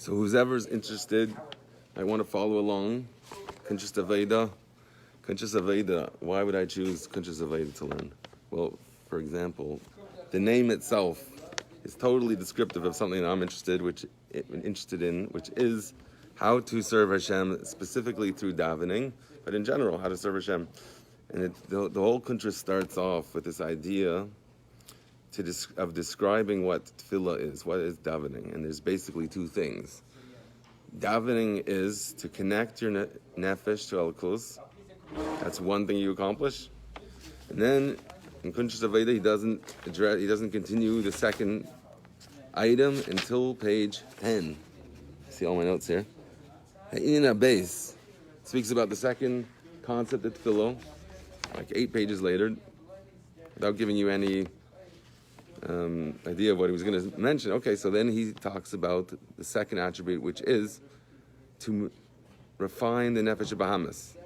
So whoever's interested, I want to follow along. Kuntres Aveda. Kuntres Aveda. Why would I choose Kuntres Aveda to learn? Well, for example, the name itself is totally descriptive of something that I'm interested in, which is how to serve Hashem, specifically through davening, but in general, how to serve Hashem. And the whole Kuntres starts off with this idea of describing what tefillah is, what is davening. And there's basically two things. Davening is to connect your nefesh to Elokus. That's one thing you accomplish. And then in Kuntres Aveda, he doesn't continue the second item until page 10. See all my notes here. In a base speaks about the second concept of tefillah, like 8 pages later, without giving you any idea of what he was going to mention. Okay, so then he talks about the second attribute, which is to refine the nefesh Bahamas.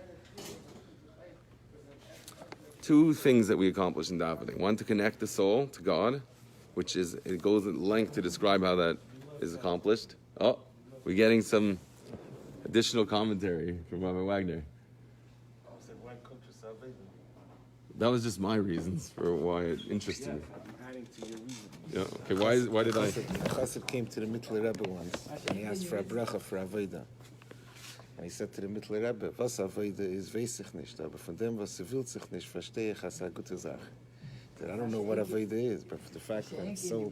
Two things that we accomplish in davening. One, to connect the soul to God, which is, it goes at length to describe how that is accomplished. Oh, we're getting some additional commentary from Rabbi Wagner. That was just my reasons for why it interested me. Yeah, okay, why did I? Chassid came to the Mittler Rebbe once, and he asked for a bracha for Aveda. And he said to the Mittler Rebbe, was Aveda is, weiß ich nicht, aber von dem, was will sich nicht, verstehe ich als eine gute Sache. That I don't know what Aveda is, but for the fact that it's so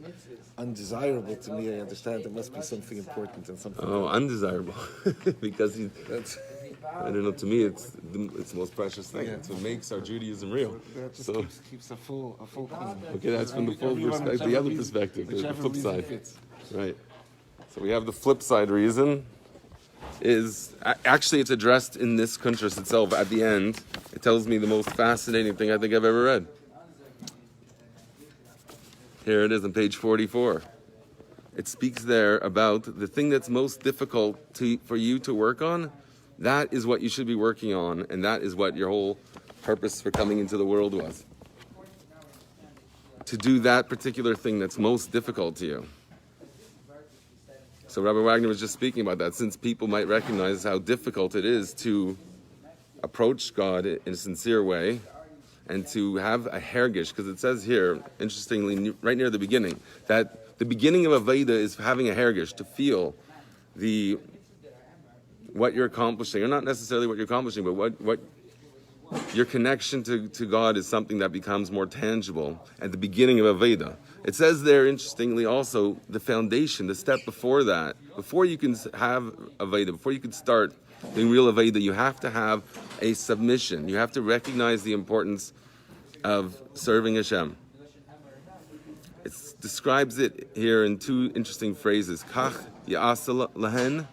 undesirable to me, I understand there must be something important and something. Oh, undesirable, because I don't know. To me, it's the most precious thing. It's what makes our Judaism real. That just keeps a full clean. Okay, that's from the full perspective. The other perspective, the flip side, right? So we have the flip side reason. Is actually it's addressed in this Kuntres itself. At the end, it tells me the most fascinating thing I think I've ever read. Here it is on page 44. It speaks there about the thing that's most difficult for you to work on. That is what you should be working on, and that is what your whole purpose for coming into the world was. To do that particular thing that's most difficult to you. So Rabbi Wagner was just speaking about that, since people might recognize how difficult it is to approach God in a sincere way, and to have a hergish, because it says here, interestingly, right near the beginning, that the beginning of Aveda is having a hergish, to feel what you're accomplishing, or not necessarily what you're accomplishing, but what your connection to God is something that becomes more tangible at the beginning of Aveda. It says there, interestingly, also the foundation, the step before that, before you can have Aveda, before you can start doing real Aveda, you have to have a submission. You have to recognize the importance of serving Hashem. It describes it here in two interesting phrases. Kach ya'asa lahen,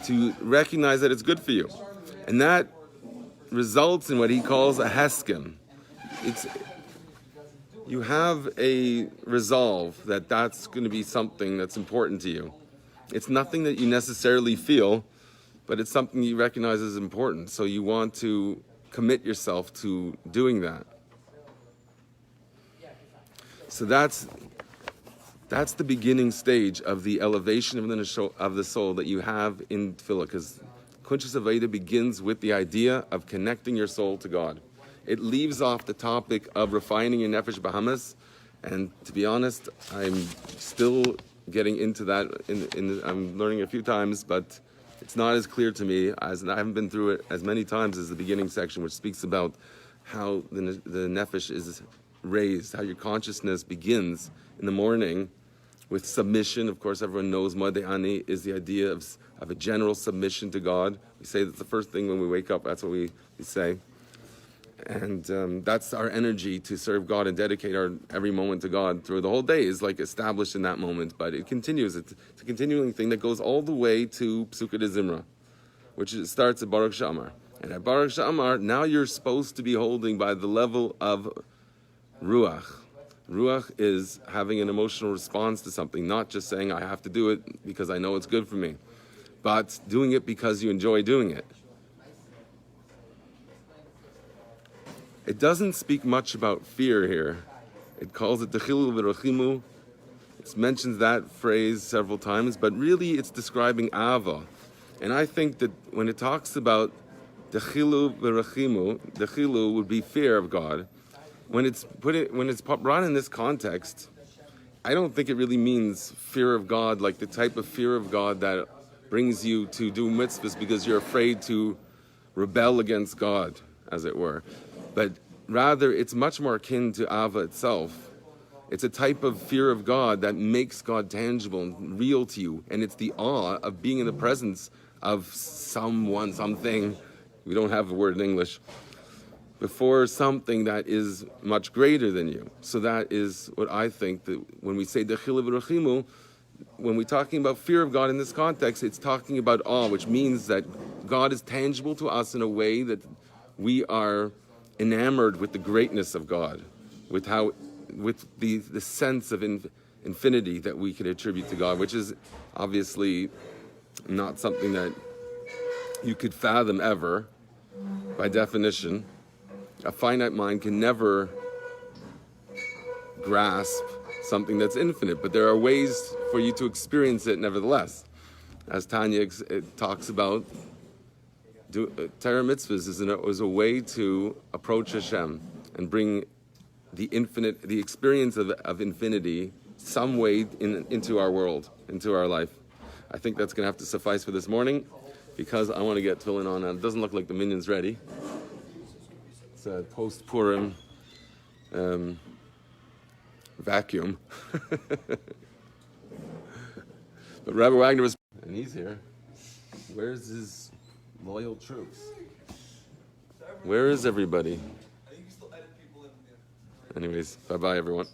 to recognize that it's good for you. And that results in what he calls a heskim. You have a resolve that that's going to be something that's important to you. It's nothing that you necessarily feel, but it's something you recognize as important. So you want to commit yourself to doing that. So that's the beginning stage of the elevation of the soul that you have in tefillah, because Kuntres Aveda begins with the idea of connecting your soul to God. It leaves off the topic of refining your nefesh Bahamas, and to be honest, I'm still getting into that. I'm learning a few times, but it's not as clear to me, as I haven't been through it as many times as the beginning section, which speaks about how the nefesh is raised, how your consciousness begins in the morning with submission. Of course, everyone knows Modeh Ani is the idea of a general submission to God. We say that's the first thing when we wake up. That's what we say. And that's our energy to serve God and dedicate our every moment to God through the whole day is like established in that moment. But it continues. It's a continuing thing that goes all the way to Psukah de Zimra, which starts at Baruch Shamar. And at Baruch Shamar, now you're supposed to be holding by the level of Ruach. Ruach is having an emotional response to something, not just saying I have to do it because I know it's good for me, but doing it because you enjoy doing it. It doesn't speak much about fear here. It calls it Techilul v'Rachimu. It mentions that phrase several times, but really it's describing Ava. And I think that when it talks about Dechilu v'Rachimu, Dechilu would be fear of God. When it's brought in this context, I don't think it really means fear of God, like the type of fear of God that brings you to do mitzvahs because you're afraid to rebel against God, as it were. But rather, it's much more akin to Ava itself. It's a type of fear of God that makes God tangible and real to you. And it's the awe of being in the presence of someone, something, we don't have the word in English, before something that is much greater than you. So that is what I think, that when we say Dechilu v'Rachimu, when we're talking about fear of God in this context, it's talking about awe, which means that God is tangible to us in a way that we are enamored with the greatness of God, with the sense of infinity that we can attribute to God, which is obviously not something that you could fathom ever, by definition. A finite mind can never grasp something that's infinite, but there are ways for you to experience it nevertheless. As Tanya talks about, Torah mitzvahs is a way to approach Hashem and bring the experience of infinity some way into our world, into our life. I think that's going to have to suffice for this morning, because I want to get tefillin on. It doesn't look like the minyan's ready. It's a post-Purim vacuum. But Rabbi Wagner was, and he's here. Where's his loyal troops? Where is everybody? Anyways, bye-bye, everyone.